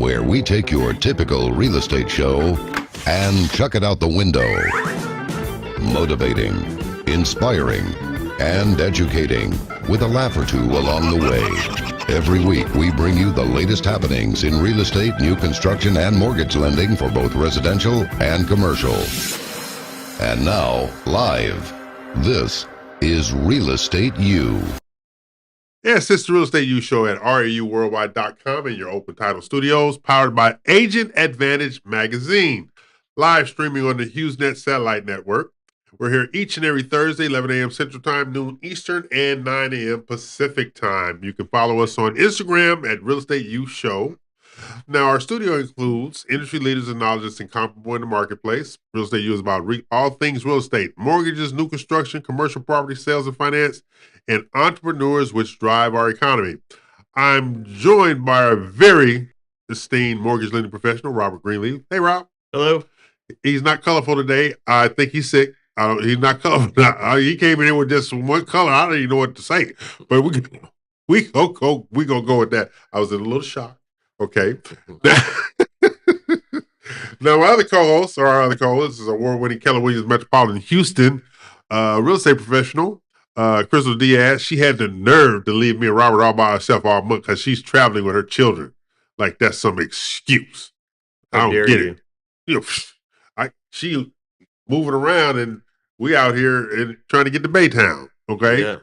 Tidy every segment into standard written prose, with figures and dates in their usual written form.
where we take your typical real estate show and chuck it out the window. Motivating, inspiring, and educating with a laugh or two along the way. Every week we bring you the latest happenings in real estate, new construction, and mortgage lending for both residential and commercial. And now, live, this is Real Estate U. Yes, it's the Real Estate U show at REUWorldwide.com and your Open Title Studios, powered by Agent Advantage Magazine, live streaming on the HughesNet Satellite Network. We're here each and every Thursday, 11 a.m. Central Time, noon Eastern, and 9 a.m. Pacific Time. You can follow us on Instagram at Real Estate U Show. Now, our studio includes industry leaders and knowledge that's incomparable in the marketplace. Real Estate U is about all things real estate, mortgages, new construction, commercial property sales and finance, and entrepreneurs which drive our economy. I'm joined by our very esteemed mortgage lending professional, Robert Greenleaf. Hey, Rob. Hello. He's not colorful today. I think he's sick. He's not colorful. He came in here with just one color. I don't even know what to say. But we gonna go with that. I was in a little shock. Okay. Now, our other co-host is award-winning Keller Williams Metropolitan Houston real estate professional, Crystal Diaz. She had the nerve to leave me and Robert all by herself all month because she's traveling with her children. Like that's some excuse. I don't get it. You know, she moving around and we out here and trying to get to Baytown. Okay. Yeah.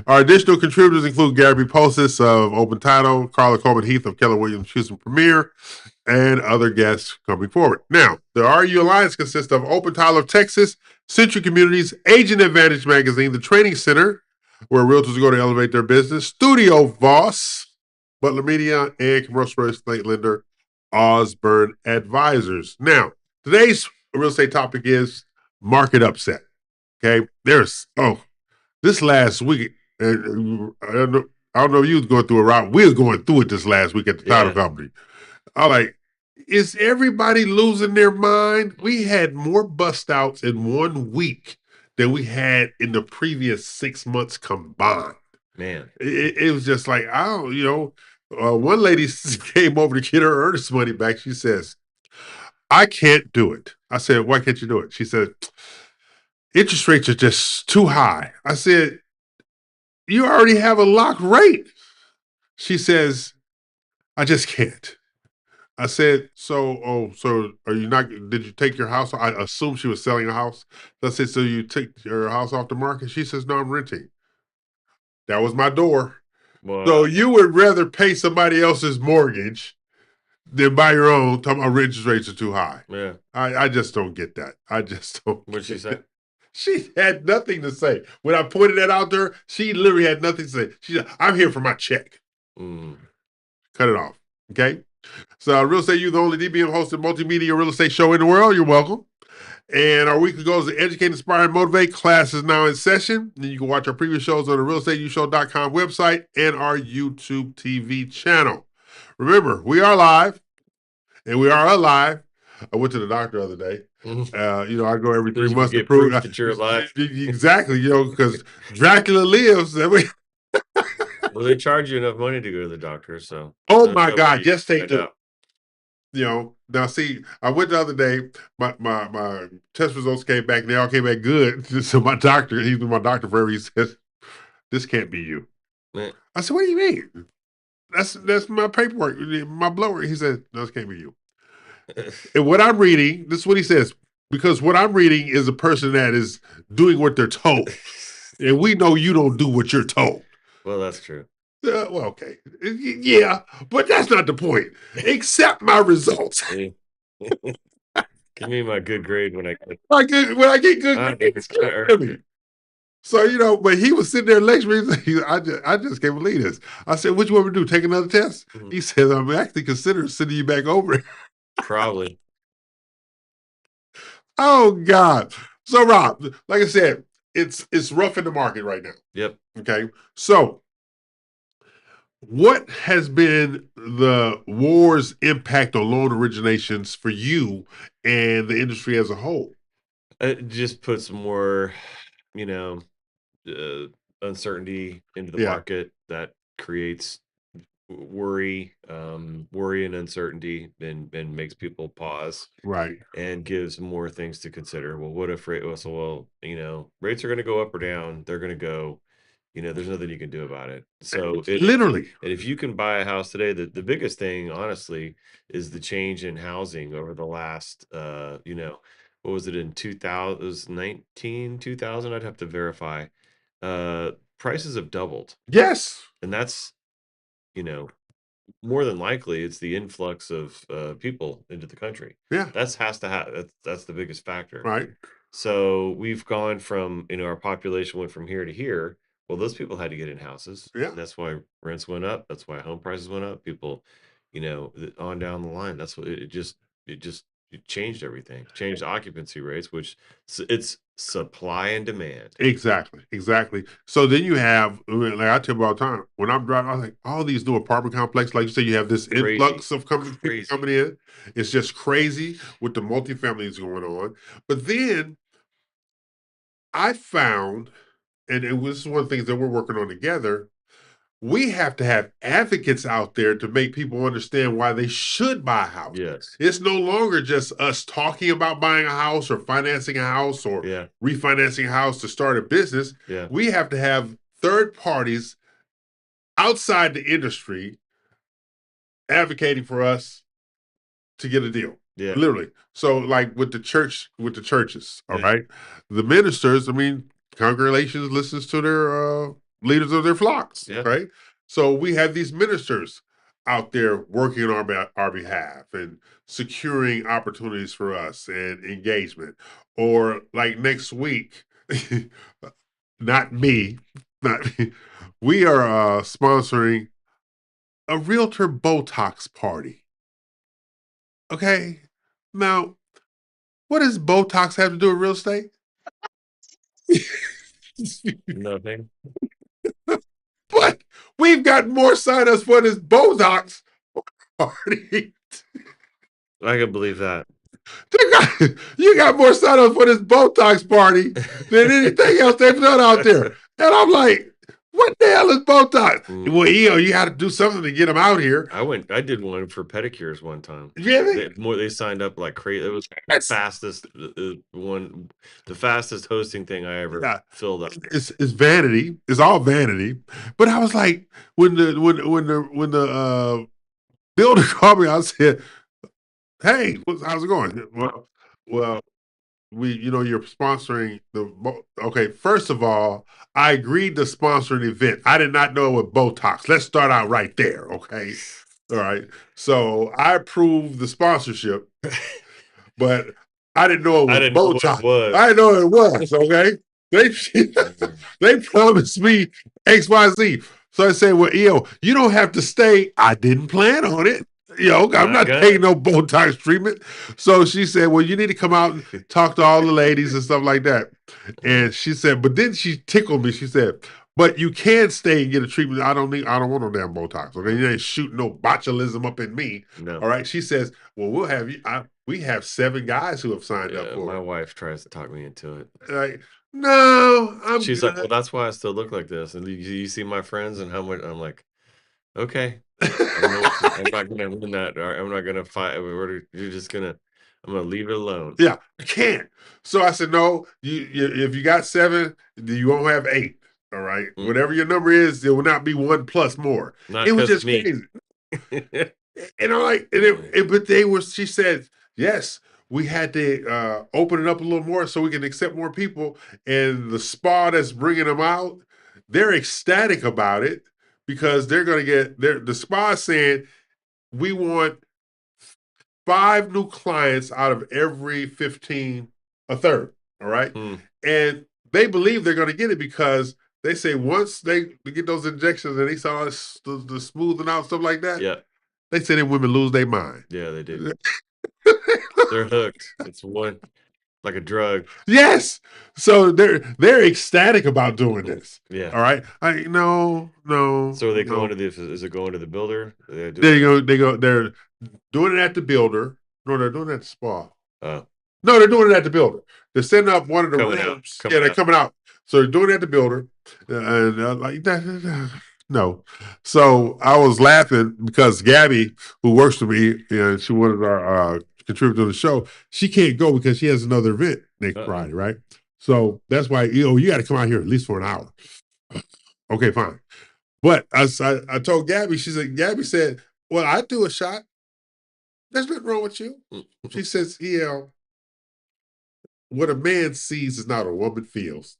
Our additional contributors include Gary B. Postis of Open Title, Carla Coleman Heath of Keller Williams Houston Premier, and other guests coming forward. Now, the RU Alliance consists of Open Title of Texas, Century Communities, Agent Advantage Magazine, the Training Center, where realtors go to elevate their business, Studio Voss, Butler Media, and commercial real estate lender Osborne Advisors. Now, today's real estate topic is market upset. Okay, this last week, I don't know if you was going through it, Rob. We was going through it this last week at the title company. I'm like, is everybody losing their mind? We had more bust outs in 1 week than we had in the previous 6 months combined. Man, it was just like, one lady came over to get her earnest money back. She says, I can't do it. I said, why can't you do it? She said, interest rates are just too high. I said, you already have a locked rate. She says, I just can't. I said, so are you not, did you take your house? I assume she was selling a house. I said, so you took your house off the market? She says, no, I'm renting. That was my door. well, So you would rather pay somebody else's mortgage than buy your own, talking about interest rates are too high. yeah. I just don't get that. I just don't. What'd she say? She had nothing to say. When I pointed that out there, she literally had nothing to say. She said, I'm here for my check. Cut it off. Okay? So Real Estate U, the only DBM hosted multimedia real estate show in the world. You're welcome. And our weekly goal is to educate, inspire, and motivate. Class is now in session. And you can watch our previous shows on the realestateushow.com website and our YouTube TV channel. Remember, we are live and we are alive. I went to the doctor the other day. I go every 3 months to prove that you're alive. Exactly, because Dracula lives. Well, they charge you enough money to go to the doctor, so. Oh my God! Yes, they I do. know. Now see, I went the other day. My test results came back. And they all came back good. So my doctor, he's been my doctor forever. He says, "This can't be you." Man. I said, "What do you mean?" That's my paperwork, my blood work. He said, "No, this can't be you." And what I'm reading, this is what he says, because what I'm reading is a person that is doing what they're told. And we know you don't do what you're told. Well, that's true. Well, okay. Yeah, but that's not the point. Accept my results. Give me my good grade when I get When I get good grades, give me. So, but he was sitting there lecturing. I just can't believe this. I said, what you want me to do, take another test? He says, I'm actually considering sending you back over. Probably. Oh God. So Rob, like I said, it's rough in the market right now. Yep. Okay. So what has been the war's impact on loan originations for you and the industry as a whole? It just puts more, uncertainty into the market that creates worry and uncertainty, and makes people pause Right. and gives more things to consider. Well, what if rate? Well, rates are going to go up or down. They're going to go. There's nothing you can do about it. So Literally. and if you can buy a house today, the biggest thing, honestly, is the change in housing over the last, what was it in 2000? It was 2000. I'd have to verify. Prices have doubled, Yes. and that's, you know, more than likely it's the influx of people into the country. Yeah. That's the biggest factor. Right. So we've gone from, our population went from here to here. Well, those people had to get in houses. Yeah. And that's why rents went up. That's why home prices went up. People, on down the line. That's what it changed everything. Changed occupancy rates, which it's supply and demand. Exactly. So then you have, like I tell you all the time, when I'm driving, I was like, all these new apartment complexes, like you say, you have this Crazy. influx of people Crazy. coming in. It's just crazy with the multifamilies going on. But then I found, and it was one of the things that we're working on together, we have to have advocates out there to make people understand why they should buy a house. Yes. It's no longer just us talking about buying a house or financing a house or Yeah. refinancing a house to start a business. Yeah. We have to have third parties outside the industry advocating for us to get a deal. Yeah. Literally. So like with the churches, all Yeah. right? The ministers, congregations listens to their leaders of their flocks, Yeah. right? So we have these ministers out there working on our behalf and securing opportunities for us and engagement. Or like next week, not me, we are sponsoring a realtor Botox party. Okay. Now, what does Botox have to do with real estate? Nothing. But we've got more sign-ups for this Botox party. I can believe that. You got more sign-ups for this Botox party than anything else they've done out there. And I'm like, what the hell is Botox? Well, you got to do something to get them out here. I did one for pedicures one time. Really? They signed up like crazy. It was the fastest hosting thing I ever filled up. It's vanity. It's all vanity. But I was like, when the builder called me, I said, "Hey, how's it going?" Well, you're sponsoring okay, first of all, I agreed to sponsor an event. I did not know it was Botox. Let's start out right there, okay? All right. So I approved the sponsorship, but I didn't know it was Botox. I didn't know it was, okay? They promised me X, Y, Z. So I said, well, you don't have to stay. I didn't plan on it. I'm not taking no Botox treatment. So she said, well, you need to come out and talk to all the ladies and stuff like that. And she said, but then she tickled me. She said, but you can stay and get a treatment. I don't want no damn Botox. Okay, you ain't shooting no botulism up in me. No. All right. She says, well, we'll have you. We have 7 guys who have signed up for it. My wife tries to talk me into it. Like, no, she's good. Like, well, that's why I still look like this. And you see my friends and how much I'm like, okay. I'm not gonna win that. I'm not gonna fight. I'm gonna leave it alone. Yeah, I can't. So I said, no. You if you got 7, you won't have 8. All right, whatever your number is, it will not be 1 plus more. Not it was just me. crazy. And I'm like, but they were. She said, yes, we had to open it up a little more so we can accept more people. And the spa that's bringing them out, they're ecstatic about it. Because they're going to get the spa saying we want 5 new clients out of every 15, a third. All right. And they believe they're going to get it because they say once they get those injections and they saw the smoothing out, stuff like that. Yeah. They say that women lose their mind. Yeah, they do. They're hooked. It's one. Like a drug. Yes. So they're ecstatic about doing this. Yeah. All right. No. So are they going to is it going to the builder? They're doing it at the builder. No, they're doing it at the spa. Oh. No, they're doing it at the builder. They're setting up one of the rooms. Yeah, they're coming out. So they're doing it at the builder. And like that. No. So I was laughing because Gabby, who works for me, and she wanted our contributor to the show, she can't go because she has another event next Friday, right? So that's why you got to come out here at least for an hour. Okay, fine. But I told Gabby, Gabby said, well, I do a shot. There's nothing wrong with you. She says, what a man sees is not what a woman feels.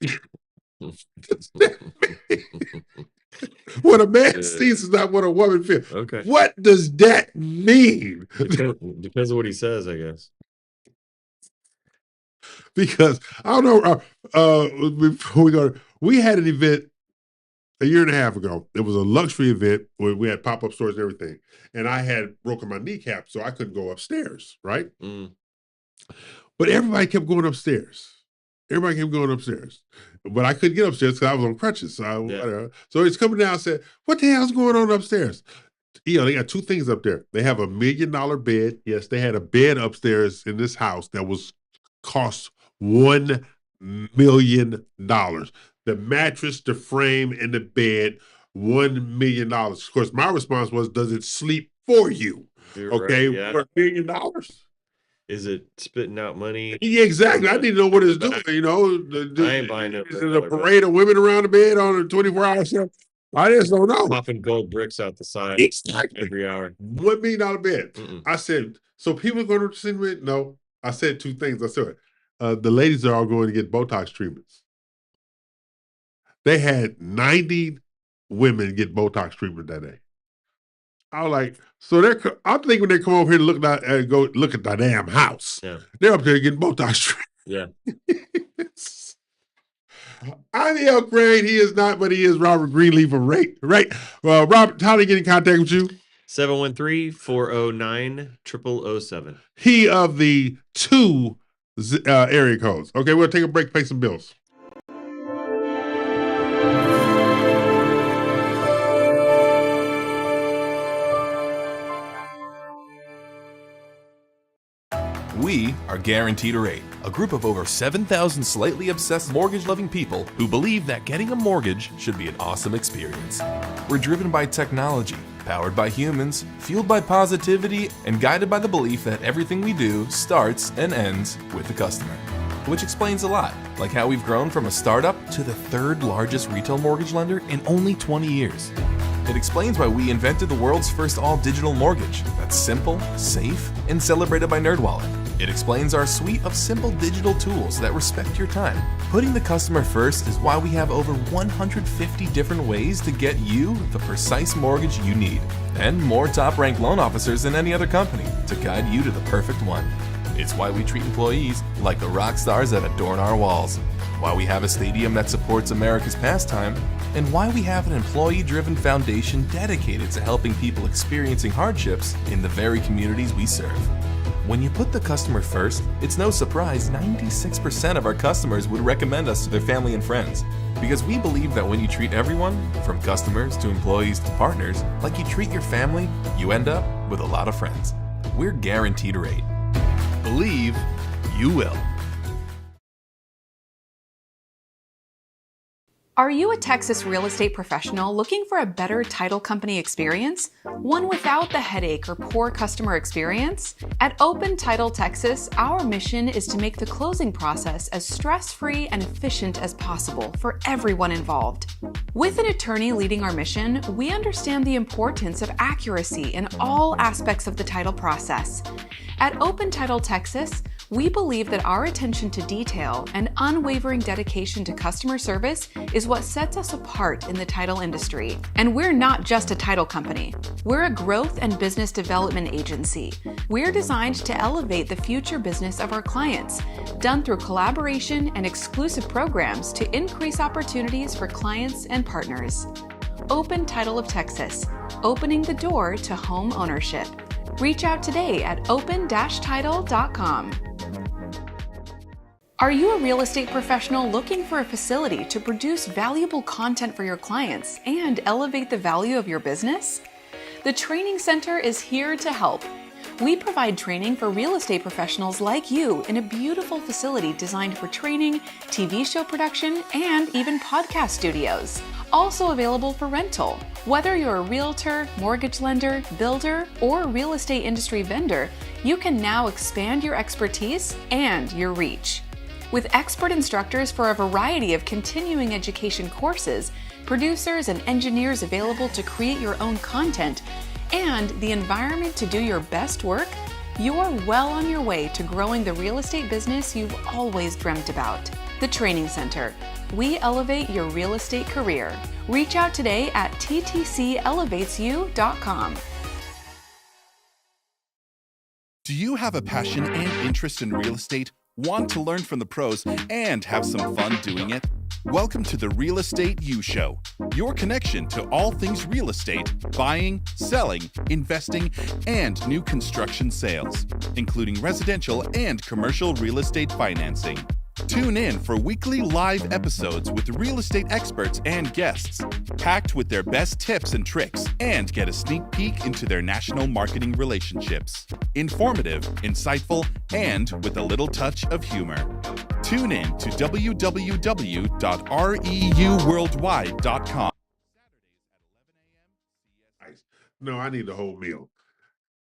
What a man sees is not what a woman feels. Okay. What does that mean? Depends on what he says, I guess. Because I don't know. Before we go, we had an event a year and a half ago. It was a luxury event where we had pop-up stores and everything. And I had broken my kneecap, so I couldn't go upstairs, right? But everybody kept going upstairs. But I couldn't get upstairs because I was on crutches. So he's coming down and said, what the hell's going on upstairs? They got two things up there. They have $1 million bed. Yes, they had a bed upstairs in this house that cost $1 million. The mattress, the frame, and the bed, $1 million. Of course, my response was, does it sleep for you? Okay, right, yeah. For $1 million. Is it spitting out money? Yeah, exactly. I need to know what it's doing. I ain't buying no. Is it a parade of women around the bed on a 24-hour show? I just don't know. Popping gold bricks out the side every hour. $1 million bed. I said, so people are going to see me? No. I said two things. I said, the ladies are all going to get Botox treatments. They had 90 women get Botox treatment that day. I was like, so I'm thinking when they come over here to go look at the damn house. Yeah. They're up there getting Botox treatment. Yeah. I'm El Crane. He is not, but he is Robert Greenleaf of Rate. Right. Well, Robert, how do they get in contact with you? 713-409-0007. He of the 2 area codes. Okay, we'll take a break, pay some bills. We are Guaranteed Rate, a group of over 7,000 slightly obsessed mortgage-loving people who believe that getting a mortgage should be an awesome experience. We're driven by technology, powered by humans, fueled by positivity, and guided by the belief that everything we do starts and ends with the customer. Which explains a lot, like how we've grown from a startup to the 3rd largest retail mortgage lender in only 20 years. It explains why we invented the world's first all-digital mortgage that's simple, safe, and celebrated by NerdWallet. It explains our suite of simple digital tools that respect your time. Putting the customer first is why we have over 150 different ways to get you the precise mortgage you need, and more top-ranked loan officers than any other company to guide you to the perfect one. It's why we treat employees like the rock stars that adorn our walls, why we have a stadium that supports America's pastime, and why we have an employee-driven foundation dedicated to helping people experiencing hardships in the very communities we serve. When you put the customer first, it's no surprise 96% of our customers would recommend us to their family and friends. Because we believe that when you treat everyone, from customers to employees to partners, like you treat your family, you end up with a lot of friends. We're Guaranteed Rate. Believe you will. Are you a Texas real estate professional looking for a better title company experience? One without the headache or poor customer experience? At Open Title Texas, our mission is to make the closing process as stress-free and efficient as possible for everyone involved. With an attorney leading our mission, we understand the importance of accuracy in all aspects of the title process. At Open Title Texas, we believe that our attention to detail and unwavering dedication to customer service is what sets us apart in the title industry. And we're not just a title company. We're a growth and business development agency. We're designed to elevate the future business of our clients, done through collaboration and exclusive programs to increase opportunities for clients and partners. Open Title of Texas, opening the door to home ownership. Reach out today at open-title.com. Are you a real estate professional looking for a facility to produce valuable content for your clients and elevate the value of your business? The Training Center is here to help. We provide training for real estate professionals like you in a beautiful facility designed for training, TV show production, and even podcast studios. Also available for rental. Whether you're a realtor, mortgage lender, builder, or real estate industry vendor, you can now expand your expertise and your reach. With expert instructors for a variety of continuing education courses, producers and engineers available to create your own content, and the environment to do your best work, you're well on your way to growing the real estate business you've always dreamt about. The Training Center. We elevate your real estate career. Reach out today at ttcellevatesyou.com. Do you have a passion and interest in real estate? Want to learn from the pros and have some fun doing it? Welcome to the Real Estate U Show, your connection to all things real estate, buying, selling, investing, and new construction sales, including residential and commercial real estate financing. Tune in for weekly live episodes with real estate experts and guests, packed with their best tips and tricks, and get a sneak peek into their national marketing relationships. Informative, insightful, and with a little touch of humor. Tune in to www.reuworldwide.com. Nice. No, I need the whole meal.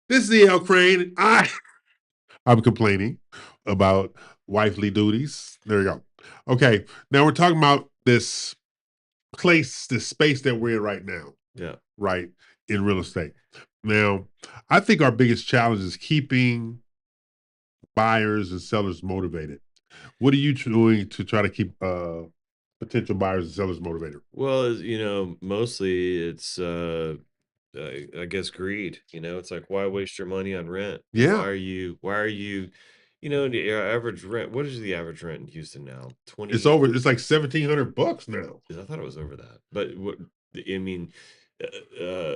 This is E.L. Crane. I'm complaining about wifely duties. There you go. Okay, now we're talking about this place, this space that we're in right now, Yeah. right, in real estate. Now, I think our biggest challenge is keeping buyers and sellers motivated. What are you doing to try to keep potential buyers and sellers motivated? Well, mostly it's I guess greed. It's like, why waste your money on rent? Yeah. Why are you, the average rent, what is the average rent in Houston now? 20. It's over. It's like $1,700 now. I thought it was over that. But what I mean,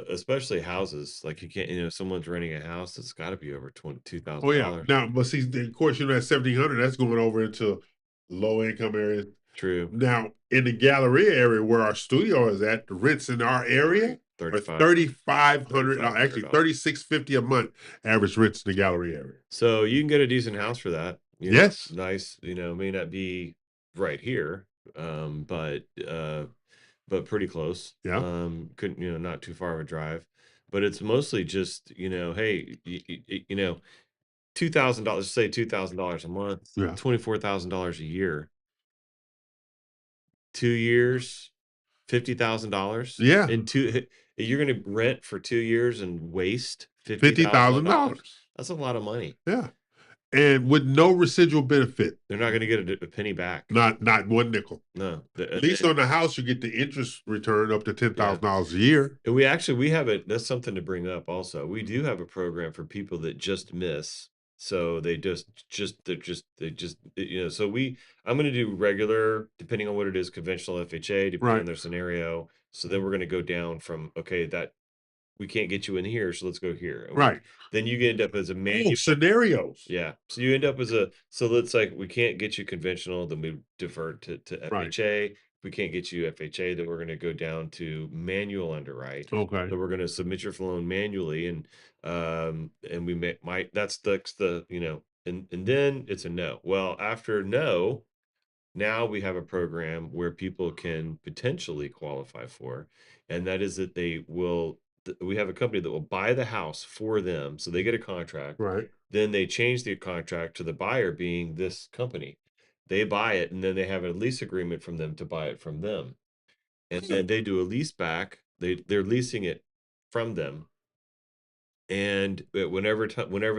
especially houses, like you can't, someone's renting a house, it's got to be over $22,000. Oh yeah. Now, but see, of course, that 1,700 that's going over into low income areas. True. Now, in the Galleria area where our studio is at, the rents in our area are $3,500, actually $3,650 a month average rents in the Galleria area. So you can get a decent house for that. Yes. Nice. May not be right here, but pretty close. Yeah. Couldn't, not too far of a drive, but it's mostly just, hey, $2,000, say $2,000 a month, Yeah. $24,000 a year, 2 years, $50,000. Yeah. You're going to rent for 2 years and waste $50,000. That's a lot of money. Yeah. And with no residual benefit. They're not going to get a penny back. Not one nickel. No. At least on the house, you get the interest return up to $10,000 a year. And we have it. That's something to bring up also. We do have a program for people that just miss. So they so I'm going to do regular, depending on what it is, conventional FHA, depending Right. on their scenario. So then we're going to go down from, okay, that we can't get you in here, so let's go here. And Right. then you end up as a Oh, scenarios. Yeah. So you end up so let's like, we can't get you conventional, then we divert to Right. FHA. If we can't get you FHA, then we're going to go down to manual underwrite. Okay. So we're going to submit your loan manually, and we might, that's the, and then it's a no. Well, after no, now we have a program where people can potentially qualify for, and that is that we have a company that will buy the house for them. So they get a contract. Right. Then they change the contract to the buyer being this company. They buy it, and then they have a lease agreement from them to buy it from them. And then they do a lease back. They're leasing it from them. And whenever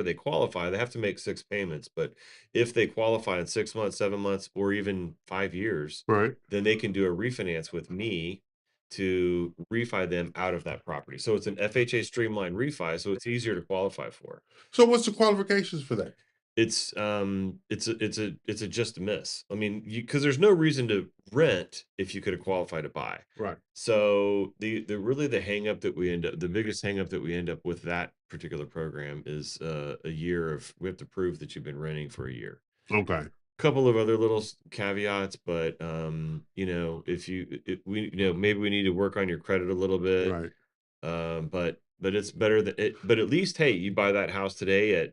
they qualify, they have to make 6 payments. But if they qualify in 6 months, 7 months, or even 5 years, Right. then they can do a refinance with me to refi them out of that property. So it's an FHA streamlined refi, so it's easier to qualify for. So what's the qualifications for that? It's a just a miss. I mean, because there's no reason to rent if you could have qualified to buy. Right. So the biggest hang up that we end up with that particular program is a year of, we have to prove that you've been renting for a year. Okay. Couple of other little caveats, but maybe we need to work on your credit a little bit. Right. But but it's better than it. But at least, hey, you buy that house today at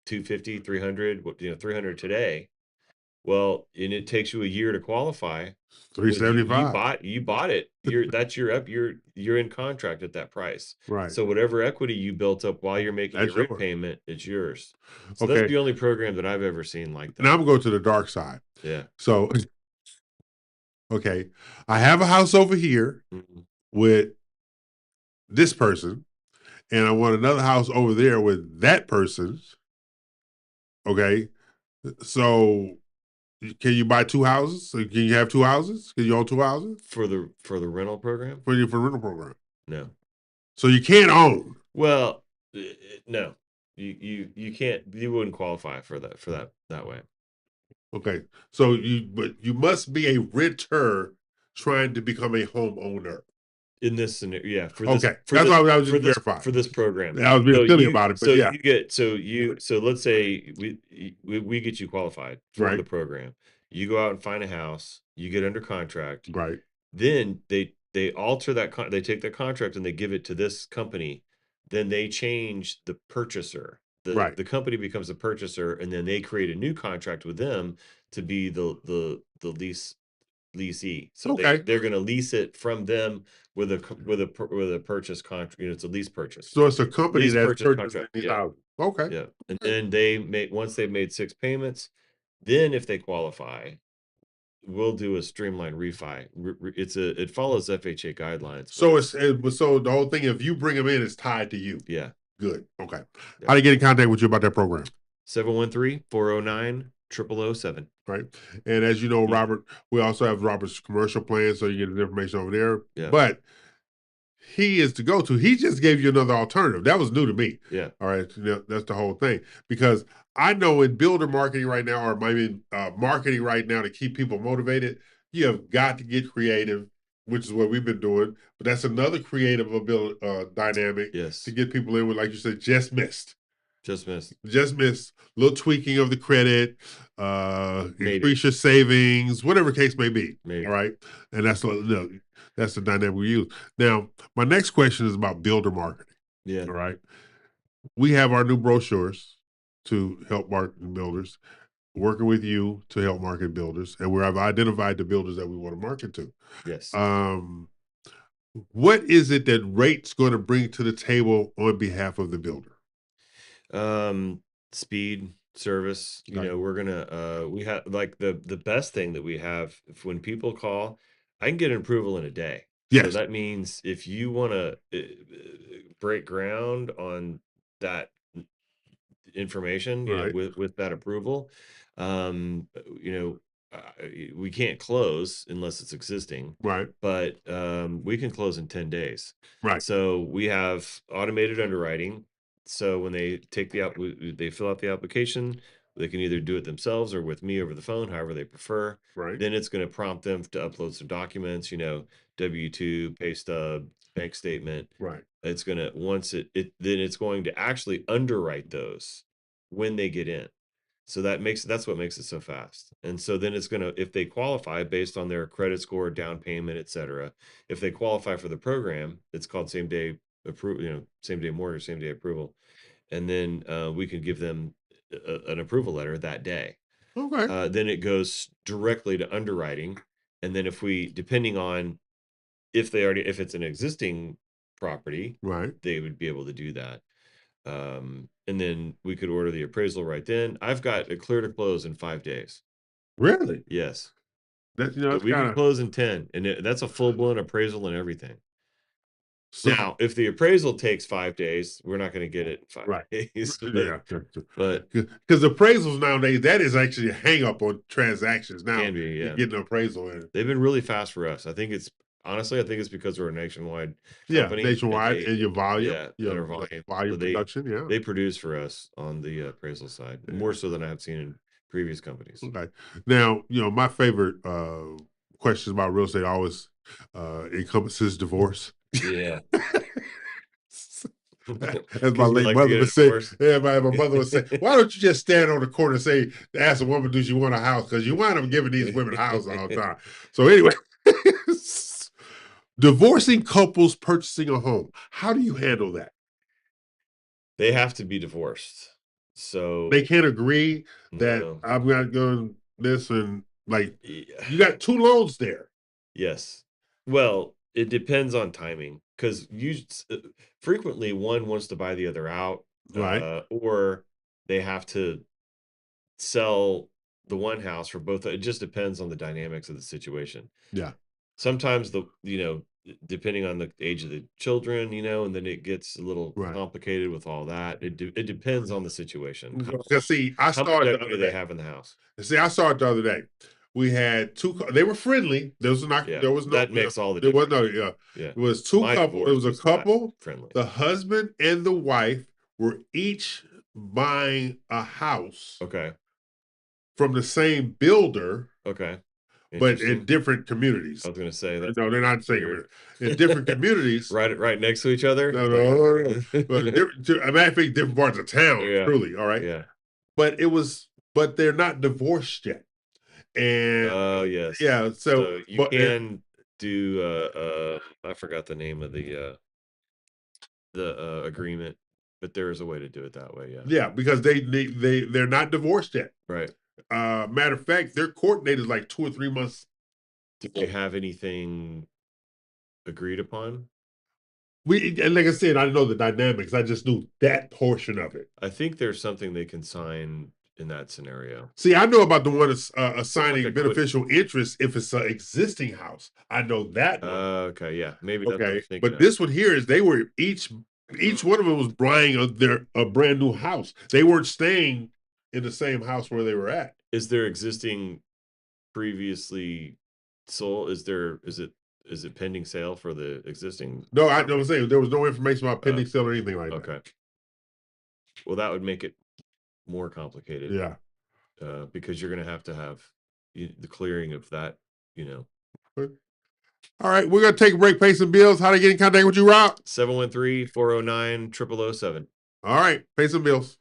250, 300, 300 today. Well, and it takes you a year to qualify. Well, you 375. you bought it. You're in contract at that price. Right. So whatever equity you built up while you're making That's your rent yours. payment, it's yours. So Okay. that's the only program that I've ever seen like that. Now I'm going to the dark side. Yeah. So, okay, I have a house over here Mhm. with this person, and I want another house over there with that person's. Okay, so can you buy two houses? So can you have two houses? Can you own two houses For the rental program? for your rental program? No. So you can't own. Well, no. You can't, you wouldn't qualify for that way. Okay, but you must be a renter trying to become a homeowner. In this scenario, yeah. Okay, that's why I was just verifying. for this program. I was being silly about it, but yeah. So let's say we get you qualified for Right. the program. You go out and find a house. You get under contract. Right. Then they alter that they take that contract and they give it to this company. Then they change the purchaser. Right. The company becomes the purchaser, and then they create a new contract with them to be the leasee. So Okay. they're going to lease it from them with a purchase contract. It's a lease purchase. So it's a company Lease that's purchase purchasing contract, these yeah. houses. Okay. Yeah, and then once they've made 6 payments, then if they qualify, we'll do a streamlined refi. It follows FHA guidelines. So so the whole thing, if you bring them in, it's tied to you. Yeah. Good. Okay. Yeah. How do you get in contact with you about that program? 713-409-0007. Right. And as you know, Yeah. Robert, we also have Robert's commercial plan, so you get his information over there. Yeah. But he is to go to. He just gave you another alternative. That was new to me. Yeah. All right. That's the whole thing. Because I know in builder marketing right now, or maybe marketing right now to keep people motivated, you have got to get creative, which is what we've been doing. But that's another creative dynamic Yes. to get people in with, like you said, just missed. Just missed. Little tweaking of the credit, Maybe. increase your savings, whatever case may be. Maybe. All right. And that's the dynamic we use. Now, my next question is about builder marketing. Yeah. All right. We have our new brochures to help market builders, working with you to help market builders, and I've identified the builders that we want to market to. Yes. What is it that Rate's going to bring to the table on behalf of the builder? Speed, service. Right. We're gonna we have like the best thing that we have, when people call, I can get an approval in a day. So Yes. that means if you want to break ground on that information, Right. with that approval, we can't close unless it's existing, Right. but we can close in 10 days. Right. So we have automated underwriting. So when they they fill out the application, they can either do it themselves or with me over the phone, however they prefer. Right. Then it's going to prompt them to upload some documents, W-2, pay stub, bank statement. Right. It's going to, then it's going to actually underwrite those when they get in. So that's what makes it so fast. And so then it's going to, if they qualify based on their credit score, down payment, et cetera, if they qualify for the program, it's called same day approval, same day mortgage, same day approval. And then we can give them an approval letter that day. Okay. Then it goes directly to underwriting. And then depending on if it's an existing property, Right. they would be able to do that. And then we could order the appraisal right then. I've got a clear to close in 5 days. Really? Yes. That's We can close in 10, and that's a full blown appraisal and everything. Now, if the appraisal takes 5 days, we're not going to get it in 5 Right. days. Yeah. But Because appraisals nowadays, that is actually a hang up on transactions now. can be, yeah. Getting an appraisal in. They've been really fast for us. I think it's because we're a nationwide Yeah, company. nationwide, and your volume. Yeah, your and our volume. volume So production, yeah. They produce for us on the appraisal side, Yeah. more so than I have seen in previous companies. Okay. Now, my favorite questions about real estate always encompasses divorce. Yeah. As my late mother would say, my mother would say, why don't you just stand on the corner and say, ask a woman, does she want a house? Because you wind up giving these women houses all the time. So anyway, Divorcing couples purchasing a home. How do you handle that? They have to be divorced. So They can't agree that no. I'm not going this and like Yeah. you got 2 loans there. Yes. Well, it depends on timing because frequently one wants to buy the other out, Right. or they have to sell the one house for both. It just depends on the dynamics of the situation. Yeah. Sometimes depending on the age of the children, and then it gets a little Right. complicated with all that. It depends on the situation. Because see, I How saw much it the equity other they day. have in the house. See, I saw it the other day. We had 2. They were friendly. There was not. Yeah, There was no. that makes all the There was difference. no. Yeah. Yeah. It was 2 My couple. It divorce was a not couple. friendly. The husband and the wife were each buying a house Okay. from the same builder, Okay. but Interesting. in different communities. I was gonna say that. No, they're not saying weird. it. In different communities. right next to each other. No. But a matter of fact, different parts of town. Yeah. Truly, all right. Yeah. But they're not divorced yet. And Oh yes. yeah, So you but can do I forgot the name of the agreement, but there is a way to do it that way. Yeah. yeah, because they're not divorced yet. Right. Matter of fact, their court date is like 2 or 3 months. Do they have anything agreed upon? And like I said, I didn't know the dynamics. I just knew that portion of it. I think there's something they can sign in that scenario. See, I know about the one assigning like a beneficial interest if it's an existing house. I know that one. Okay, yeah, maybe that's what I'm Okay, thinking but of. this one here is they were each one of them was buying a brand new house. They weren't staying in the same house where they were at. Is there existing previously sold? Is it pending sale for the existing? No, I was saying there was no information about pending sale or anything like that. Okay. Well, that would make it more complicated. Yeah. Because you're going to have the clearing of that, All right, we're gonna take a break, pay some bills. How to get in contact with you, Rob? 713-409-0007. All right, pay some bills.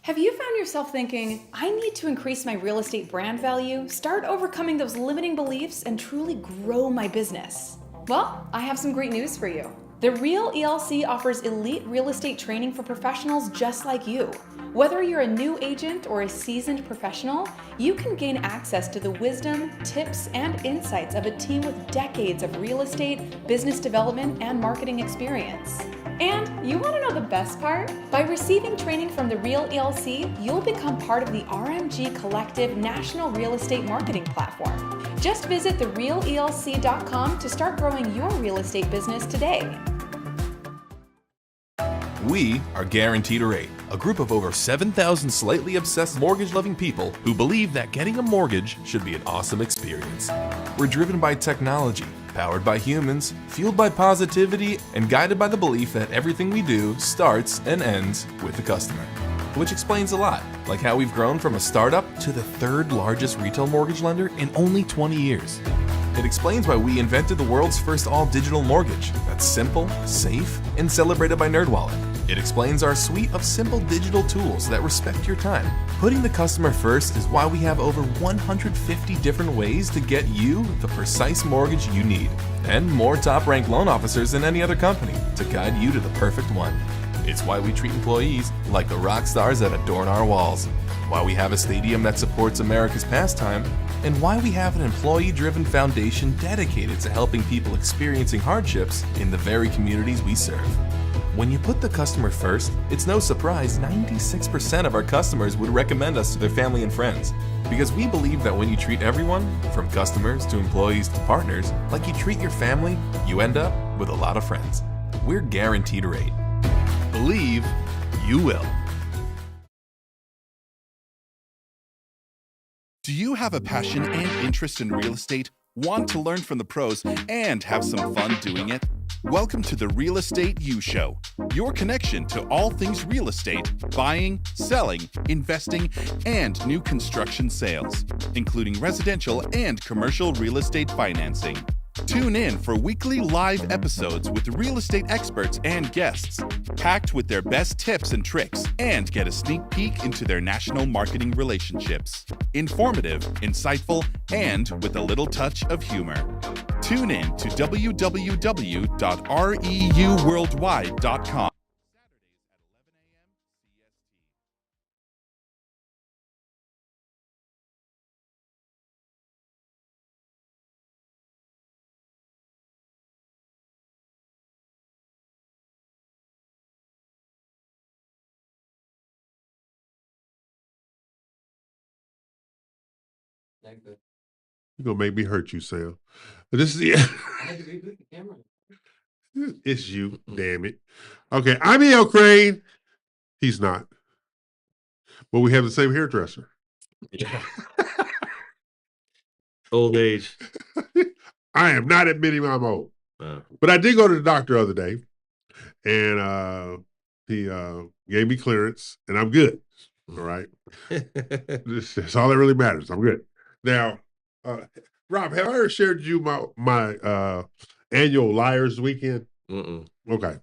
Have you found yourself thinking, I need to increase my real estate brand value, start overcoming those limiting beliefs, and truly grow my business? Well, I have some great news for you. The Real ELC offers elite real estate training for professionals just like you. Whether you're a new agent or a seasoned professional, you can gain access to the wisdom, tips, and insights of a team with decades of real estate, business development, and marketing experience. And you want to know the best part? By receiving training from the Real ELC, you'll become part of the RMG Collective National Real Estate Marketing Platform. Just visit therealelc.com to start growing your real estate business today. We are Guaranteed Rate, a group of over 7,000 slightly obsessed mortgage-loving people who believe that getting a mortgage should be an awesome experience. We're driven by technology, Powered by humans, fueled by positivity, and guided by the belief that everything we do starts and ends with the customer. Which explains a lot, like how we've grown from a startup to the third largest retail mortgage lender in only 20 years. It explains why we invented the world's first all-digital mortgage that's simple, safe, and celebrated by NerdWallet. It explains our suite of simple digital tools that respect your time. Putting the customer first is why we have over 150 different ways to get you the precise mortgage you need, and more top-ranked loan officers than any other company to guide you to the perfect one. It's why we treat employees like the rock stars that adorn our walls, why we have a stadium that supports America's pastime, and why we have an employee-driven foundation dedicated to helping people experiencing hardships in the very communities we serve. When you put the customer first, it's no surprise 96% of our customers would recommend us to their family and friends. Because we believe that when you treat everyone, from customers to employees to partners, like you treat your family, you end up with a lot of friends. We're guaranteed rate. Believe you will. Do you have a passion and interest in real estate, want to learn from the pros, and have some fun doing it? Welcome to the Real Estate U Show, your connection to all things real estate, buying, selling, investing, and new construction sales, including residential and commercial real estate financing. Tune in for weekly live episodes with real estate experts and guests, packed with their best tips and tricks, and get a sneak peek into their national marketing relationships. Informative, insightful, and with a little touch of humor. Tune in to www.reuworldwide.com. You're gonna make me hurt you, Sam. But this is it's you, damn it. Okay, I'm E.L. Crane. He's not. But we have the same hairdresser. Yeah. Old age. I am not admitting I'm old. But I did go to the doctor the other day, and he gave me clearance, and I'm good. All right. That's all that really matters. I'm good. Now, Rob, have I ever shared with you my annual Liars Weekend? Mm-mm. Okay.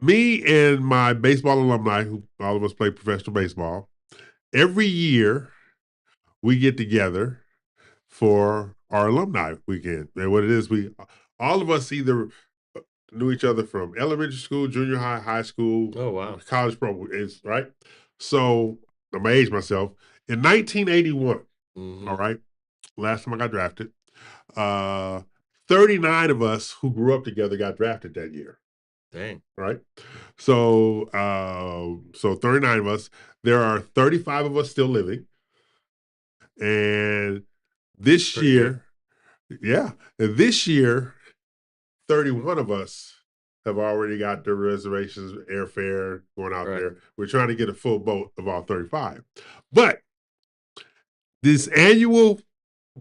Me and my baseball alumni, who all of us play professional baseball, every year we get together for our alumni weekend. And what it is, all of us either knew each other from elementary school, junior high, high school, Oh, wow. college program, is right. So I'm gonna age myself. In 1981, all right, last time I got drafted, 39 of us who grew up together got drafted that year. Dang. Right. So 39 of us. There are 35 of us still living. And this Pretty year, and this year, 31 of us have already got the reservations, airfare, going out there. We're trying to get a full boat of all 35. But this annual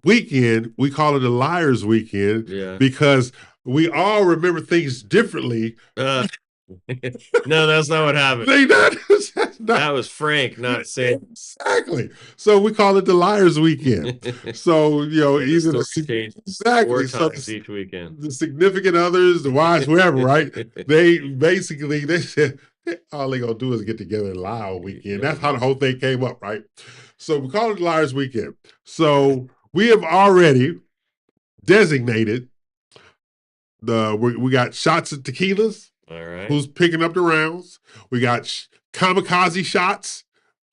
weekend, we call it a Liars Weekend because we all remember things differently. No, that's not what happened. That was Frank, not Sam. Exactly. So we call it the Liars Weekend. So, either exactly 4 times each weekend. The significant others, the wives, whoever, right? They said all they gonna do is get together and lie all weekend. That's how the whole thing came up, right? So we call it the Liars Weekend. So we have already designated we got shots of tequilas. All right. Who's picking up the rounds? We got kamikaze shots.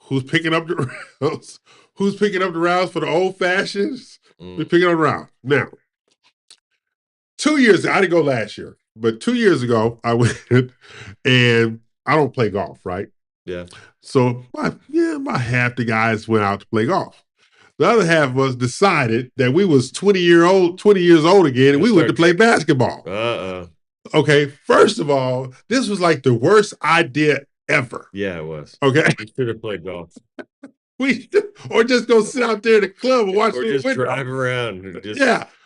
Who's picking up the rounds? Who's picking up the rounds for the old fashions? We're picking up the rounds. Now, 2 years ago, I didn't go last year, but 2 years ago, I went and I don't play golf, right? Yeah. So about half the guys went out to play golf. The other half of us decided that we was 20 years old again, and we went to play basketball. Okay, first of all, this was like the worst idea ever. Yeah, it was. Okay. We should have played golf. Or just go sit out there in the club and watch. Or just drive around. And just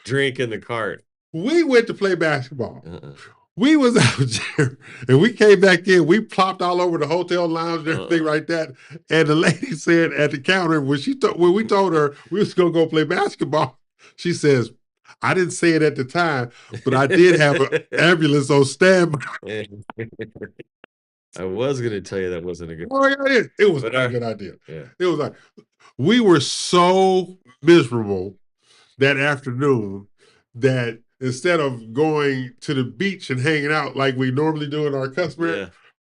drink in the cart. We went to play basketball. Uh-uh. We was out there and we came back in. We plopped all over the hotel lounge and everything like that. And the lady said at the counter when we told her we was gonna go play basketball, she says, "I didn't say it at the time, but I did have an ambulance on standby." I was gonna tell you that wasn't a good. Oh, yeah, it was But not a good idea. Yeah. It was like we were so miserable that afternoon that instead of going to the beach and hanging out like we normally do in our customary, Yeah.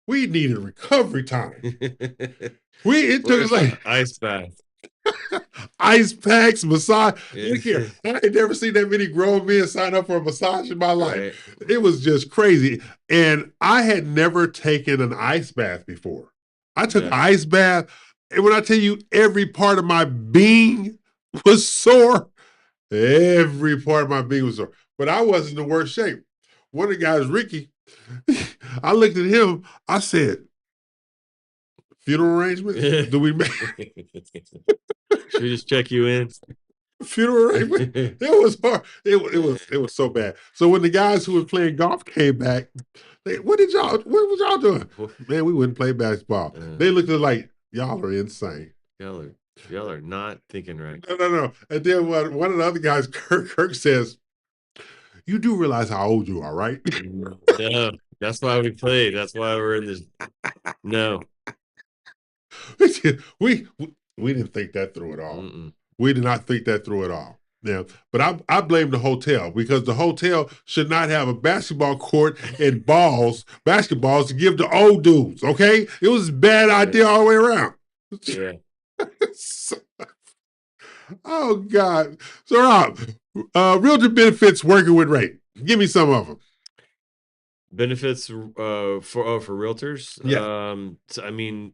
we needed recovery time. It took Where's us like the ice bath? ice packs, massage. Yeah. Look here, I ain't never seen that many grown men sign up for a massage in my life. Right. It was just crazy. And I had never taken an ice bath before. I took Yeah. ice bath, and when I tell you every part of my being was sore, every part of my being was sore. But I wasn't in the worst shape. One of the guys, Ricky, I looked at him, I said, "Funeral arrangement? Do we make Should we just check you in? funeral arrangement?" It was hard. It was so bad. So when the guys who were playing golf came back, what was y'all doing? Man, we wouldn't play basketball. They looked at it like, y'all are insane. Y'all are not thinking right. No. And then one of the other guys, Kirk says, "You do realize how old you are, right?" No, that's why we played. That's why we're in this. No. we didn't think that through at all. Mm-mm. We did not think that through at all. Yeah, but I blame the hotel because the hotel should not have a basketball court and basketballs to give to old dudes. Okay, it was a bad idea all the way around. Yeah. Oh God! So Rob, realtor benefits working with Ray. Give me some of them. Benefits for realtors. Yeah. So, I mean,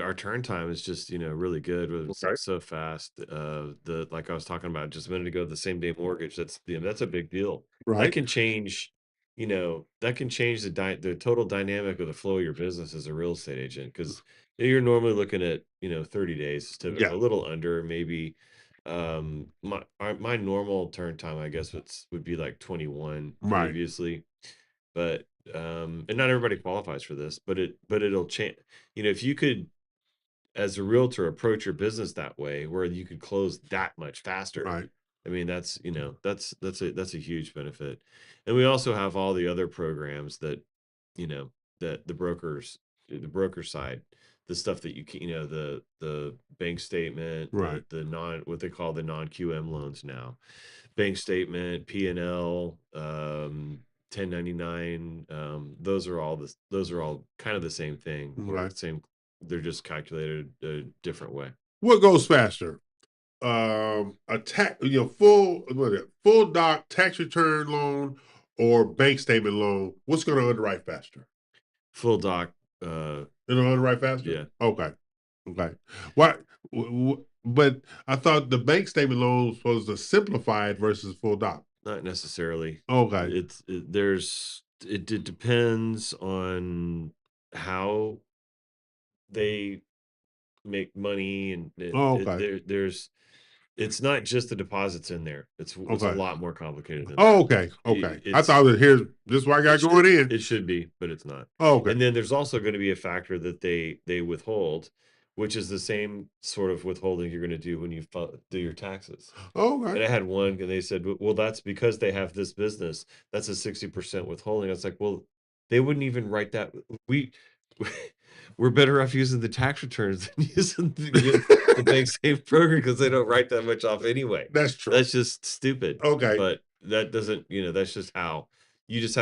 our turn time is just really good. It's Okay. so fast. Like I was talking about just a minute ago, the same day mortgage. That's a big deal. That Right. can change. That can change the total dynamic of the flow of your business as a real estate agent because you're normally looking at 30 days, typically Yeah. a little under maybe. My normal turn time, I guess, would be like 21 Right. previously. But and not everybody qualifies for this, but it'll change. If you could, as a realtor, approach your business that way, where you could close that much faster. Right. I mean, that's a huge benefit. And we also have all the other programs that that the broker side, the stuff that you can, the bank statement, Right. what they call the non-QM loans now, bank statement, P&L, 1099, those are all kind of the same thing. Or Right. they're just calculated a different way. What goes faster? Full doc tax return loan or bank statement loan? What's going to underwrite faster? Full doc. It'll underwrite faster. Yeah. Okay. Why? But I thought the bank statement loan was supposed to simplify it versus full doc. Not necessarily. Okay. It depends on how they make money, and Okay. it's not just the deposits in there. It's a Okay. lot more complicated than Oh, that. okay. I thought that this is what I got going in. It should be, but it's not. Okay. And then there's also going to be a factor that they withhold, which is the same sort of withholding you're going to do when you do your taxes. And Okay. I had one, and they said, well, that's because they have this business. That's a 60% withholding. I was like, well, they wouldn't even write that. We're better off using the tax returns than using the bank safe program because they don't write that much off anyway. That's true. That's just stupid. Okay. But that doesn't, that's just how you just have